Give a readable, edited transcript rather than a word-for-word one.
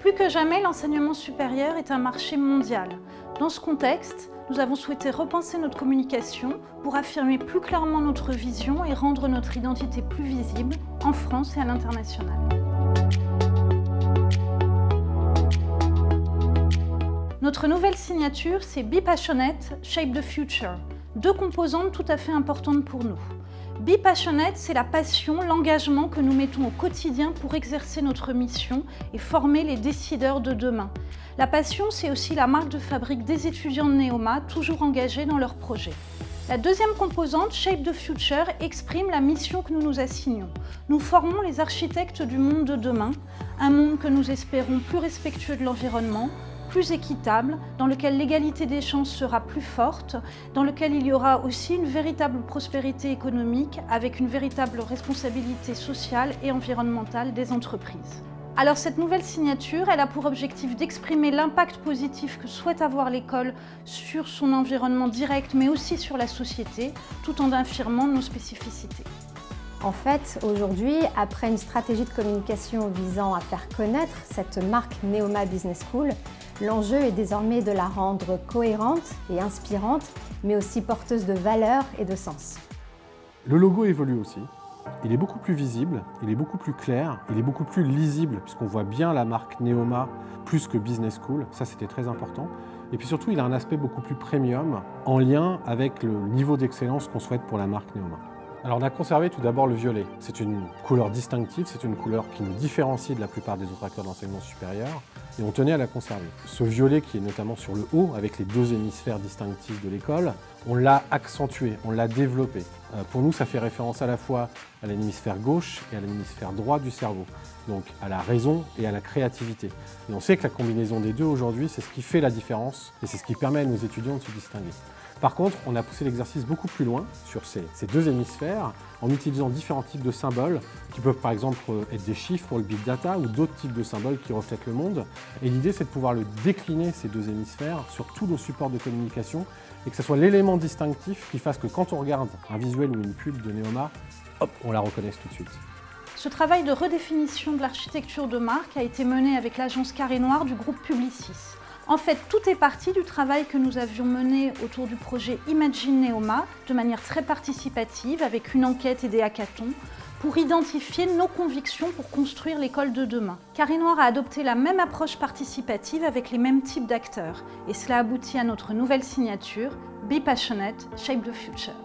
Plus que jamais, l'enseignement supérieur est un marché mondial. Dans ce contexte, nous avons souhaité repenser notre communication pour affirmer plus clairement notre vision et rendre notre identité plus visible en France et à l'international. Notre nouvelle signature, c'est Be Passionate, Shape the Future. Deux composantes tout à fait importantes pour nous. Be Passionate, c'est la passion, l'engagement que nous mettons au quotidien pour exercer notre mission et former les décideurs de demain. La passion, c'est aussi la marque de fabrique des étudiants de Neoma, toujours engagés dans leurs projets. La deuxième composante, Shape the Future, exprime la mission que nous nous assignons. Nous formons les architectes du monde de demain, un monde que nous espérons plus respectueux de l'environnement, plus équitable, dans lequel l'égalité des chances sera plus forte, dans lequel il y aura aussi une véritable prospérité économique avec une véritable responsabilité sociale et environnementale des entreprises. Alors cette nouvelle signature, elle a pour objectif d'exprimer l'impact positif que souhaite avoir l'école sur son environnement direct, mais aussi sur la société, tout en affirmant nos spécificités. En fait, aujourd'hui, après une stratégie de communication visant à faire connaître cette marque Neoma Business School, l'enjeu est désormais de la rendre cohérente et inspirante, mais aussi porteuse de valeurs et de sens. Le logo évolue aussi. Il est beaucoup plus visible, il est beaucoup plus clair, il est beaucoup plus lisible, puisqu'on voit bien la marque Neoma plus que Business School. Ça, c'était très important. Et puis surtout, il a un aspect beaucoup plus premium, en lien avec le niveau d'excellence qu'on souhaite pour la marque Neoma. Alors on a conservé tout d'abord le violet. C'est une couleur distinctive, c'est une couleur qui nous différencie de la plupart des autres acteurs d'enseignement supérieur et on tenait à la conserver. Ce violet qui est notamment sur le haut, avec les deux hémisphères distinctifs de l'école, on l'a accentué, on l'a développé. Pour nous, ça fait référence à la fois à l'hémisphère gauche et à l'hémisphère droit du cerveau, donc à la raison et à la créativité. Et on sait que la combinaison des deux aujourd'hui, c'est ce qui fait la différence et c'est ce qui permet à nos étudiants de se distinguer. Par contre, on a poussé l'exercice beaucoup plus loin sur ces deux hémisphères en utilisant différents types de symboles qui peuvent par exemple être des chiffres pour le big data ou d'autres types de symboles qui reflètent le monde. Et l'idée, c'est de pouvoir le décliner, ces deux hémisphères, sur tous nos supports de communication et que ce soit l'élément distinctif qui fasse que quand on regarde un visuel ou une pub de Neoma, hop, on la reconnaisse tout de suite. Ce travail de redéfinition de l'architecture de marque a été mené avec l'agence Carré Noir du groupe Publicis. En fait, tout est parti du travail que nous avions mené autour du projet Imagine Neoma de manière très participative avec une enquête et des hackathons pour identifier nos convictions pour construire l'école de demain. Carré Noir a adopté la même approche participative avec les mêmes types d'acteurs et cela aboutit à notre nouvelle signature Be Passionate, Shape the Future.